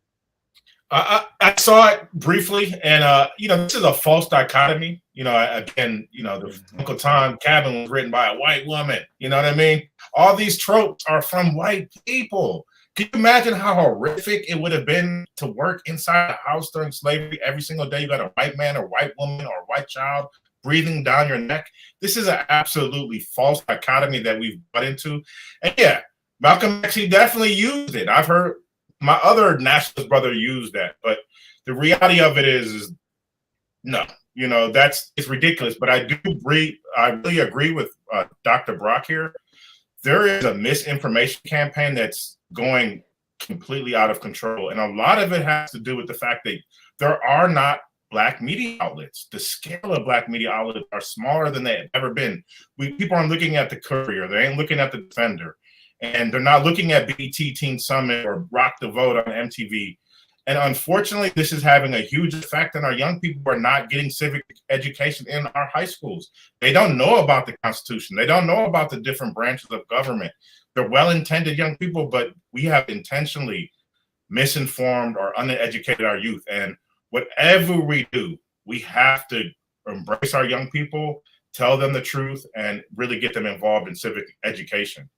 I saw it briefly, and this is a false dichotomy. The Uncle Tom Cabin was written by a white woman. You know what I mean? All these tropes are from white people. Can you imagine how horrific it would have been to work inside a house during slavery? Every single day you got a white man or white woman or white child breathing down your neck. This is an absolutely false dichotomy that we've got into. And yeah, Malcolm X, he definitely used it. I've heard my other nationalist brother used that, but the reality of it is no, it's ridiculous. But I really agree with Dr. Brock here. There is a misinformation campaign that's going completely out of control. And a lot of it has to do with the fact that there are not Black media outlets. The scale of Black media outlets are smaller than they've ever been. People aren't looking at the Courier. They ain't looking at the Defender. And they're not looking at BET Teen Summit or Rock the Vote on MTV. And unfortunately, this is having a huge effect on our young people who are not getting civic education in our high schools. They don't know about the Constitution. They don't know about the different branches of government. They're well-intended young people, but we have intentionally misinformed or uneducated our youth. And whatever we do, we have to embrace our young people, tell them the truth, and really get them involved in civic education.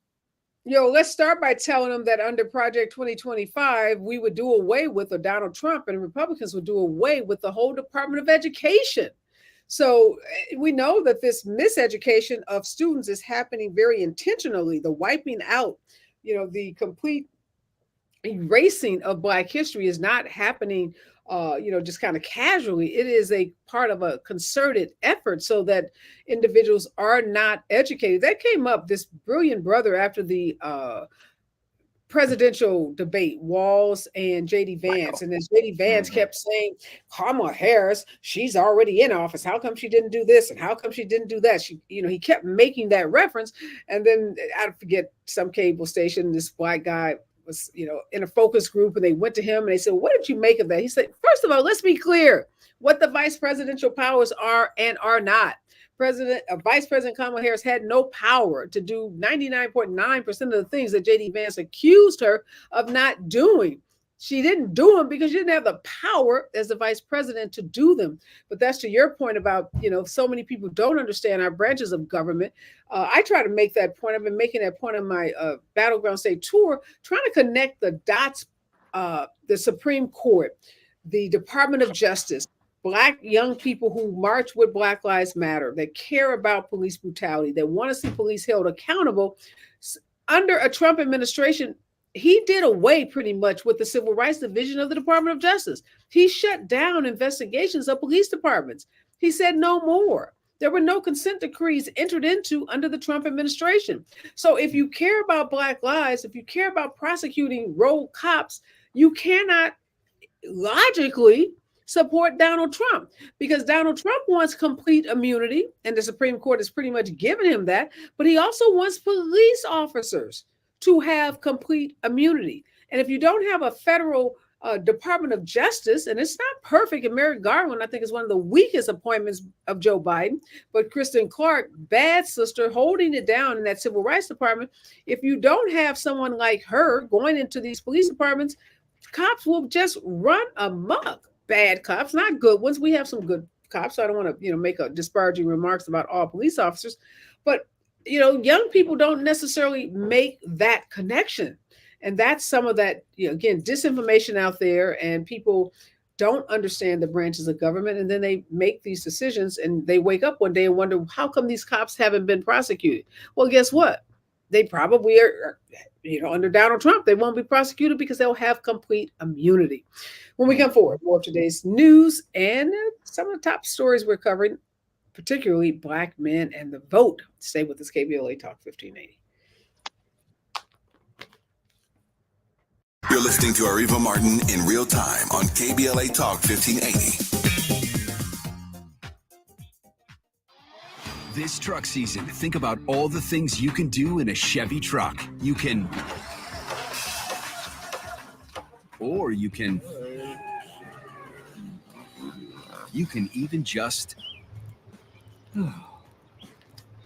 Let's start by telling them that under Project 2025, we would do away with, or Donald Trump and Republicans would do away with the whole Department of Education. So we know that this miseducation of students is happening very intentionally. The wiping out, the complete erasing of Black history is not happening just kind of casually. It is a part of a concerted effort so that individuals are not educated. That came up, this brilliant brother, after the presidential debate, Walz and JD Vance. And then JD Vance kept saying, Kamala Harris, she's already in office. How come she didn't do this? And how come she didn't do that? He kept making that reference. And then I forget some cable station, this black guy was, in a focus group, and they went to him and they said, what did you make of that? He said, first of all, let's be clear what the vice presidential powers are and are not. Vice President Kamala Harris had no power to do 99.9% of the things that JD Vance accused her of not doing. She didn't do them because she didn't have the power as the vice president to do them. But that's to your point about, so many people don't understand our branches of government. I try to make that point. I've been making that point on my Battleground State tour, trying to connect the dots, the Supreme Court, the Department of Justice, Black young people who march with Black Lives Matter, that care about police brutality, that want to see police held accountable. Under a Trump administration, he did away pretty much with the Civil Rights Division of the Department of Justice. He shut down investigations of police departments. He said no more. There were no consent decrees entered into under the Trump administration. So if you care about Black lives, if you care about prosecuting rogue cops, you cannot logically support Donald Trump, because Donald Trump wants complete immunity, and the Supreme Court has pretty much given him that, but he also wants police officers to have complete immunity. And if you don't have a federal Department of Justice, and it's not perfect, and Merrick Garland, I think, is one of the weakest appointments of Joe Biden, but Kristen Clark, bad sister, holding it down in that Civil Rights Department. If you don't have someone like her going into these police departments, cops will just run amok. Bad cops, not good ones. We have some good cops, so I don't want to, make a disparaging remarks about all police officers, but young people don't necessarily make that connection, and that's some of that. Again, disinformation out there, and people don't understand the branches of government, and then they make these decisions, and they wake up one day and wonder, how come these cops haven't been prosecuted? Well, guess what? They probably are. Under Donald Trump, they won't be prosecuted because they'll have complete immunity. When we come forward, more of today's news and some of the top stories we're covering, particularly Black men and the vote. Stay with us, KBLA Talk 1580. You're listening to Areva Martin in real time on KBLA Talk 1580. This truck season, think about all the things you can do in a Chevy truck. You can even just,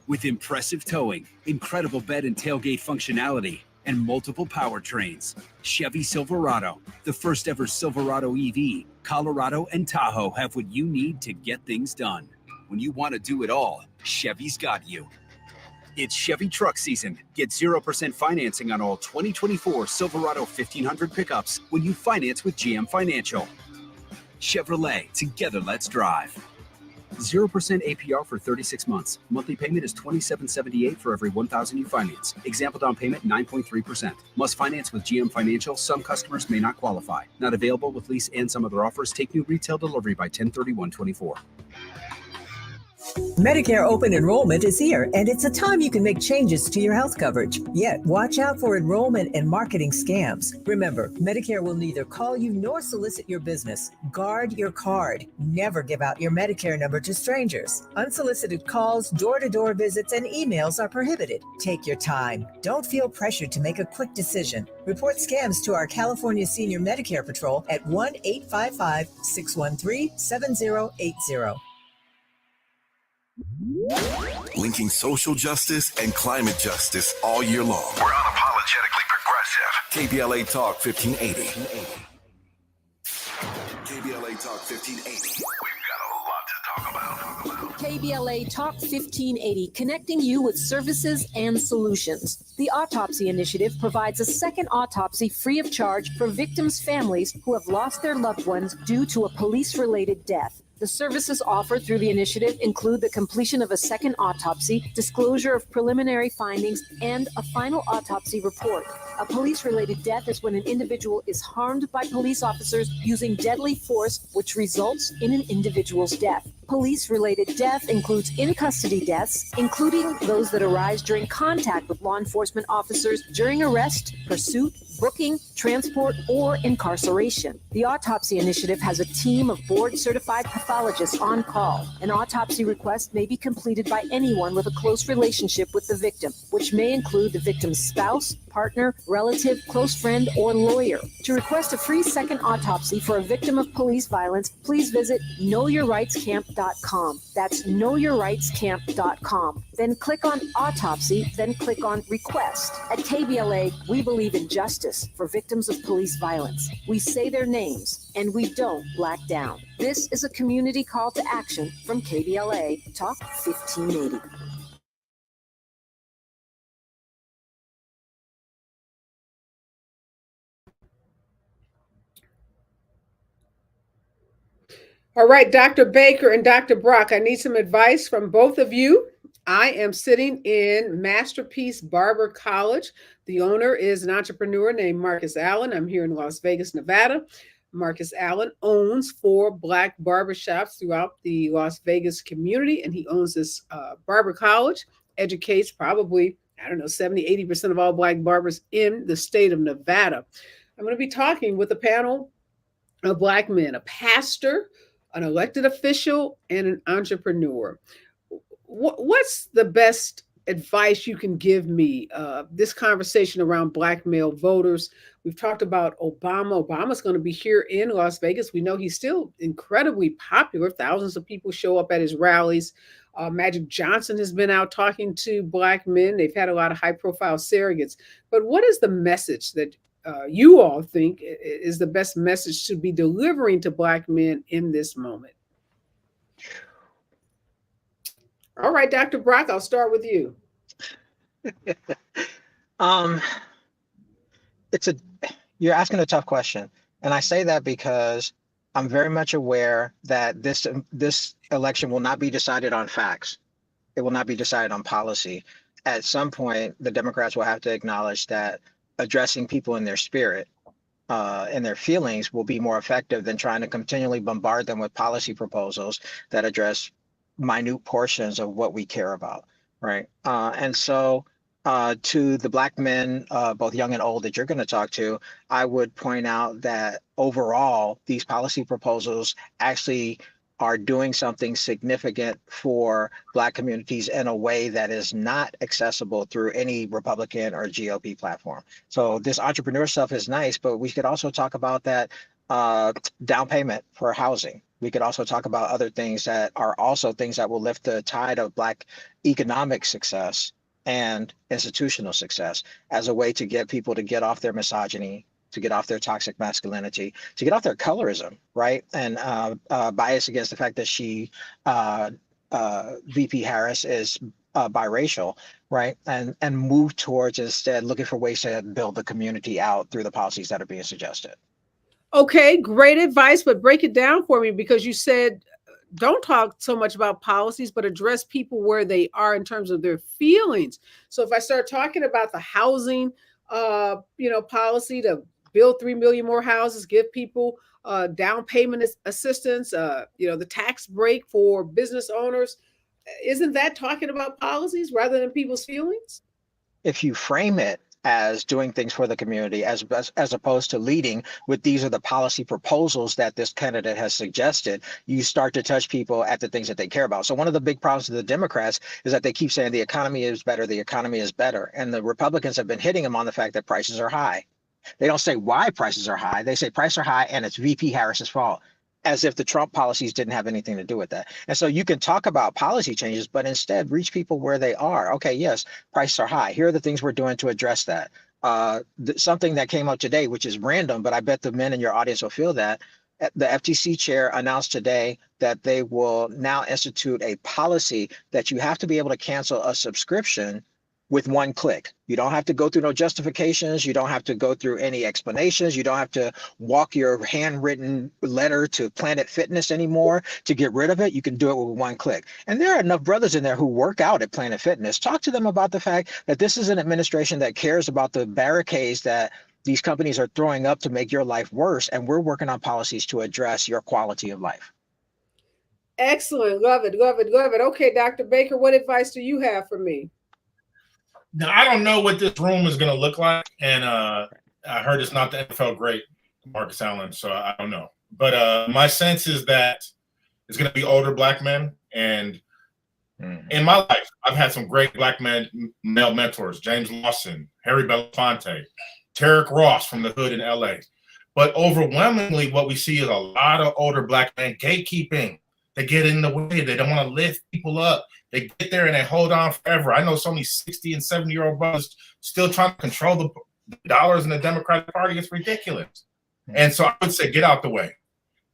with impressive towing, incredible bed and tailgate functionality, and multiple powertrains. Chevy Silverado, the first ever Silverado EV, Colorado and Tahoe have what you need to get things done. When you want to do it all, Chevy's got you. It's Chevy truck season. Get 0% financing on all 2024 Silverado 1500 pickups when you finance with GM Financial. Chevrolet, together let's drive. 0% APR for 36 months. Monthly payment is $27.78 for every $1,000 you finance. Example down payment 9.3%. Must finance with GM Financial. Some customers may not qualify. Not available with lease and some other offers. Take new retail delivery by 10/31/24. Medicare open enrollment is here, and it's a time you can make changes to your health coverage. Yet, watch out for enrollment and marketing scams. Remember, Medicare will neither call you nor solicit your business. Guard your card. Never give out your Medicare number to strangers. Unsolicited calls, door-to-door visits, and emails are prohibited. Take your time. Don't feel pressured to make a quick decision. Report scams to our California Senior Medicare Patrol at 1-855-613-7080. Linking social justice and climate justice all year long. We're unapologetically progressive. KBLA Talk 1580. KBLA Talk 1580. We've got a lot to talk about. KBLA Talk 1580, connecting you with services and solutions. The Autopsy Initiative provides a second autopsy free of charge for victims' families who have lost their loved ones due to a police-related death. The services offered through the initiative include the completion of a second autopsy, disclosure of preliminary findings, and a final autopsy report. A police-related death is when an individual is harmed by police officers using deadly force, which results in an individual's death. Police-related death includes in-custody deaths, including those that arise during contact with law enforcement officers during arrest, pursuit, booking, transport, or incarceration. The Autopsy Initiative has a team of board-certified pathologists on call. An autopsy request may be completed by anyone with a close relationship with the victim, which may include the victim's spouse, partner, relative, close friend, or lawyer. To request a free second autopsy for a victim of police violence, please visit knowyourrightscamp.com. That's knowyourrightscamp.com. Then click on Autopsy, then click on Request. At KBLA, we believe in justice for victims of police violence. We say their names, and we don't black down. This is a community call to action from KBLA Talk 1580. All right, Dr. Baker and Dr. Brock, I need some advice from both of you. I am sitting in Masterpiece Barber College. The owner is an entrepreneur named Marcus Allen. I'm here in Las Vegas, Nevada. Marcus Allen owns 4 Black barbershops throughout the Las Vegas community, and he owns this barber college, educates probably, 70, 80% of all Black barbers in the state of Nevada. I'm going to be talking with a panel of Black men, a pastor, an elected official, and an entrepreneur. What's the best advice you can give me? This conversation around Black male voters. We've talked about Obama. Obama's going to be here in Las Vegas. We know he's still incredibly popular. Thousands of people show up at his rallies. Magic Johnson has been out talking to Black men. They've had a lot of high-profile surrogates. But what is the message that you all think is the best message to be delivering to Black men in this moment? All right, Dr. Brock, I'll start with you. You're asking a tough question. And I say that because I'm very much aware that this election will not be decided on facts. It will not be decided on policy. At some point, the Democrats will have to acknowledge that addressing people in their spirit and their feelings will be more effective than trying to continually bombard them with policy proposals that address minute portions of what we care about, right? And so to the Black men, both young and old, that you're going to talk to, I would point out that overall, these policy proposals actually are doing something significant for Black communities in a way that is not accessible through any Republican or GOP platform. So this entrepreneur stuff is nice, but we could also talk about that down payment for housing. We could also talk about other things that are also things that will lift the tide of Black economic success and institutional success as a way to get people to get off their misogyny, to get off their toxic masculinity, to get off their colorism, right? And bias against the fact that VP Harris is biracial, right? And move towards instead looking for ways to build the community out through the policies that are being suggested. Okay, great advice, but break it down for me, because you said don't talk so much about policies, but address people where they are in terms of their feelings. So if I start talking about the housing, policy to build 3 million more houses, give people down payment assistance, the tax break for business owners, isn't that talking about policies rather than people's feelings? If you frame it as doing things for the community, as opposed to leading with these are the policy proposals that this candidate has suggested, you start to touch people at the things that they care about. So one of the big problems of the Democrats is that they keep saying the economy is better, the economy is better. And the Republicans have been hitting them on the fact that prices are high. They don't say why prices are high. They say prices are high and it's VP Harris's fault, as if the Trump policies didn't have anything to do with that. And so you can talk about policy changes, but instead reach people where they are. Okay, yes, prices are high. Here are the things we're doing to address that. Something that came out today, which is random, but I bet the men in your audience will feel that. The FTC chair announced today that they will now institute a policy that you have to be able to cancel a subscription with one click. You don't have to go through no justifications. You don't have to go through any explanations. You don't have to walk your handwritten letter to Planet Fitness anymore to get rid of it. You can do it with one click. And there are enough brothers in there who work out at Planet Fitness. Talk to them about the fact that this is an administration that cares about the barricades that these companies are throwing up to make your life worse. And we're working on policies to address your quality of life. Excellent. Love it. Love it. Love it. Okay, Dr. Baker, what advice do you have for me? Now, I don't know what this room is going to look like. And I heard it's not the NFL great, Marcus Allen. So I don't know. But my sense is that it's going to be older Black men. And in my life, I've had some great Black male mentors, James Lawson, Harry Belafonte, Tarek Ross from the hood in LA. But overwhelmingly, what we see is a lot of older Black men gatekeeping. They get in the way. They don't want to lift people up. They get there and they hold on forever. I know so many 60 and 70-year-old brothers still trying to control the dollars in the Democratic Party. It's ridiculous. And so I would say get out the way.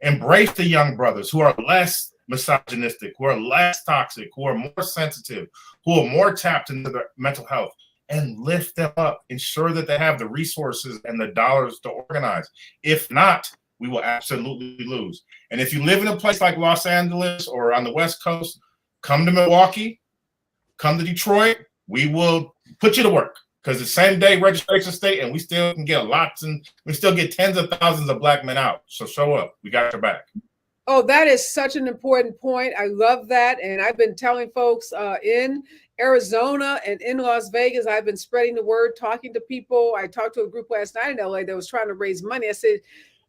Embrace the young brothers who are less misogynistic, who are less toxic, who are more sensitive, who are more tapped into their mental health, and lift them up. Ensure that they have the resources and the dollars to organize. If not, we will absolutely lose. And if you live in a place like Los Angeles or on the West Coast, come to Milwaukee, come to Detroit. We will put you to work because the same day registration state, and we still can get we still get tens of thousands of Black men out. So show up. We got your back. Oh, that is such an important point. I love that. And I've been telling folks in Arizona and in Las Vegas, I've been spreading the word, talking to people. I talked to a group last night in LA that was trying to raise money. I said,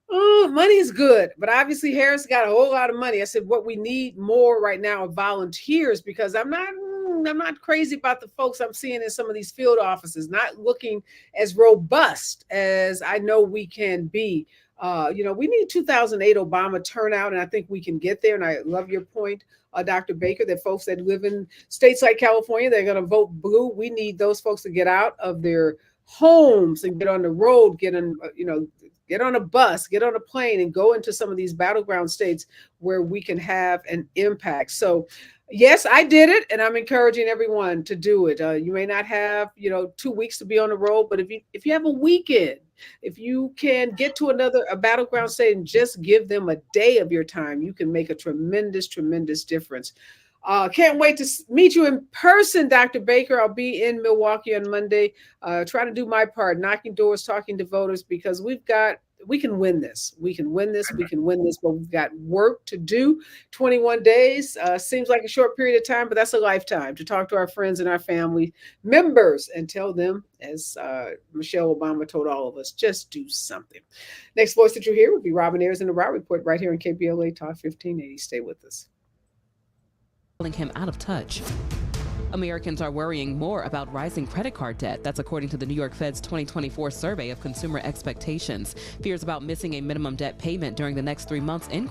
oh, money is good, but obviously Harris got a whole lot of money. I said, what we need more right now are volunteers, because I'm not crazy about the folks I'm seeing in some of these field offices, not looking as robust as I know we can be. We need 2008 Obama turnout, and I think we can get there. And I love your point, Dr. Baker, that folks that live in states like California, they're going to vote blue. We need those folks to get out of their homes and get on the road, get on a bus, get on a plane, and go into some of these battleground states where we can have an impact. So yes, I did it, and I'm encouraging everyone to do it. You may not have, 2 weeks to be on the road, but if you have a weekend, if you can get to a battleground state and just give them a day of your time, you can make a tremendous, tremendous difference. Can't wait to meet you in person, Dr. Baker. I'll be in Milwaukee on Monday, trying to do my part, knocking doors, talking to voters, because we can win this. We can win this. We can win this, but we've got work to do. 21 days seems like a short period of time, but that's a lifetime to talk to our friends and our family members and tell them, as Michelle Obama told all of us, just do something. Next voice that you hear will be Robin Ayers in the Raw Report right here on KBLA Talk 1580. Stay with us. Him out of touch. Americans are worrying more about rising credit card debt. That's according to the New York Fed's 2024 survey of consumer expectations. Fears about missing a minimum debt payment during the next 3 months